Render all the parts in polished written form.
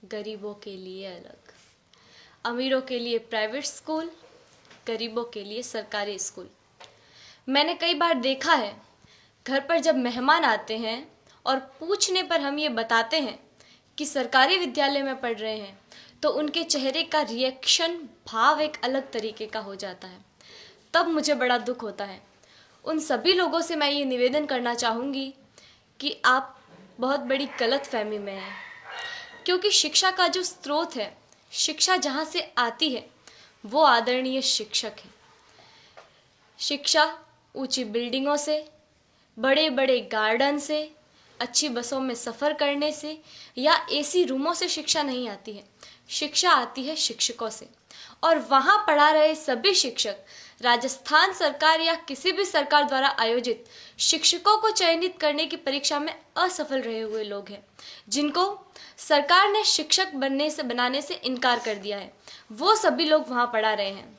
गरीबों के लिए अलग, अमीरों के लिए प्राइवेट स्कूल, गरीबों के लिए सरकारी स्कूल। मैंने कई बार देखा है, घर पर जब मेहमान आते हैं और पूछने पर हम ये बताते हैं कि सरकारी विद्यालय में पढ़ रहे हैं, तो उनके चेहरे का रिएक्शन, भाव एक अलग तरीके का हो जाता है। तब मुझे बड़ा दुख होता है। उन सभी लोगों से मैं ये निवेदन करना चाहूँगी कि आप बहुत बड़ी गलतफहमी में हैं, क्योंकि शिक्षा का जो स्रोत है, शिक्षा जहाँ से आती है, वो आदरणीय शिक्षक है। शिक्षा ऊंची बिल्डिंगों से, बड़े बड़े गार्डन से, अच्छी बसों में सफ़र करने से या एसी रूमों से शिक्षा नहीं आती है। शिक्षा आती है शिक्षकों से, और वहाँ पढ़ा रहे सभी शिक्षक राजस्थान सरकार या किसी भी सरकार द्वारा आयोजित शिक्षकों को चयनित करने की परीक्षा में असफल रहे हुए लोग हैं, जिनको सरकार ने शिक्षक बनाने से इनकार कर दिया है। वो सभी लोग वहाँ पढ़ा रहे हैं।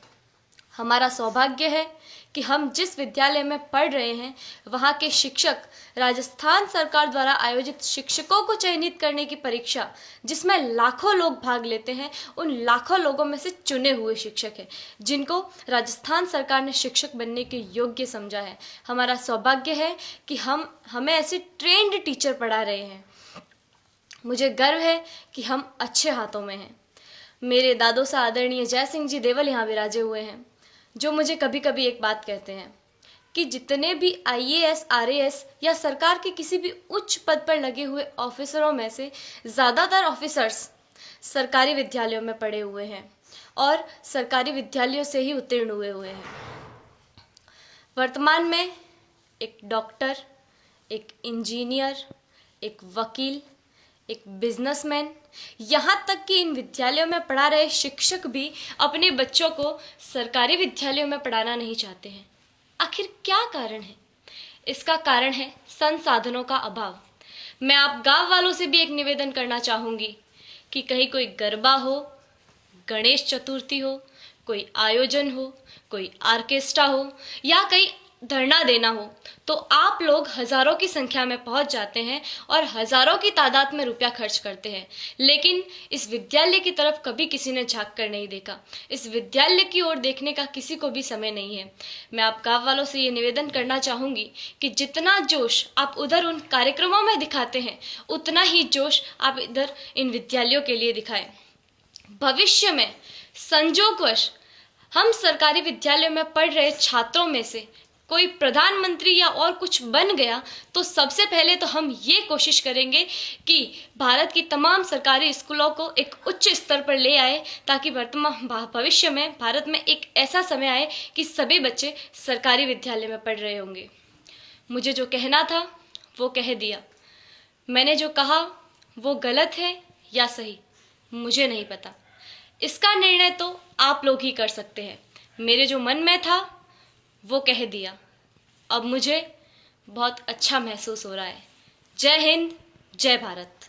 हमारा सौभाग्य है कि हम जिस विद्यालय में पढ़ रहे हैं, वहाँ के शिक्षक राजस्थान सरकार द्वारा आयोजित शिक्षकों को चयनित करने की परीक्षा, जिसमें लाखों लोग भाग लेते हैं, उन लाखों लोगों में से चुने हुए शिक्षक हैं, जिनको राजस्थान सरकार ने शिक्षक बनने के योग्य समझा है। हमारा सौभाग्य है कि हमें ऐसे ट्रेंड टीचर पढ़ा रहे हैं। मुझे गर्व है कि हम अच्छे हाथों में हैं। मेरे दादो सा आदरणीय जय सिंह जी देवल यहाँ विराजे हुए हैं, जो मुझे कभी कभी एक बात कहते हैं कि जितने भी आईएएस, आरएएस या सरकार के किसी भी उच्च पद पर लगे हुए ऑफिसरों में से ज़्यादातर ऑफिसर्स सरकारी विद्यालयों में पढ़े हुए हैं और सरकारी विद्यालयों से ही उत्तीर्ण हुए हैं। वर्तमान में एक डॉक्टर, एक इंजीनियर, एक वकील, एक बिजनेसमैन, यहाँ तक कि इन विद्यालयों में पढ़ा रहे शिक्षक भी अपने बच्चों को सरकारी विद्यालयों में पढ़ाना नहीं चाहते हैं। आखिर क्या कारण है? इसका कारण है संसाधनों का अभाव। मैं आप गांव वालों से भी एक निवेदन करना चाहूँगी कि कहीं कोई गरबा हो, गणेश चतुर्थी हो, कोई आयोजन हो, कोई आर्केस्ट्रा हो या कहीं धरना देना हो, तो आप लोग हज़ारों की संख्या में पहुंच जाते हैं और हज़ारों की तादाद में रुपया खर्च करते हैं, लेकिन इस विद्यालय की तरफ कभी किसी ने झांक कर नहीं देखा। इस विद्यालय की ओर देखने का किसी को भी समय नहीं है। मैं आप गाँव वालों से ये निवेदन करना चाहूँगी कि जितना जोश आप उधर उन कार्यक्रमों में दिखाते हैं, उतना ही जोश आप इधर इन विद्यालयों के लिए दिखाएं। भविष्य में संजोगवश हम सरकारी विद्यालयों में पढ़ रहे छात्रों में से कोई प्रधानमंत्री या और कुछ बन गया, तो सबसे पहले तो हम ये कोशिश करेंगे कि भारत की तमाम सरकारी स्कूलों को एक उच्च स्तर पर ले आए, ताकि वर्तमान भविष्य में भारत में एक ऐसा समय आए कि सभी बच्चे सरकारी विद्यालय में पढ़ रहे होंगे। मुझे जो कहना था वो कह दिया। मैंने जो कहा वो गलत है या सही, मुझे नहीं पता। इसका निर्णय तो आप लोग ही कर सकते हैं। मेरे जो मन में था वो कह दिया। अब मुझे बहुत अच्छा महसूस हो रहा है। जय हिंद, जय भारत।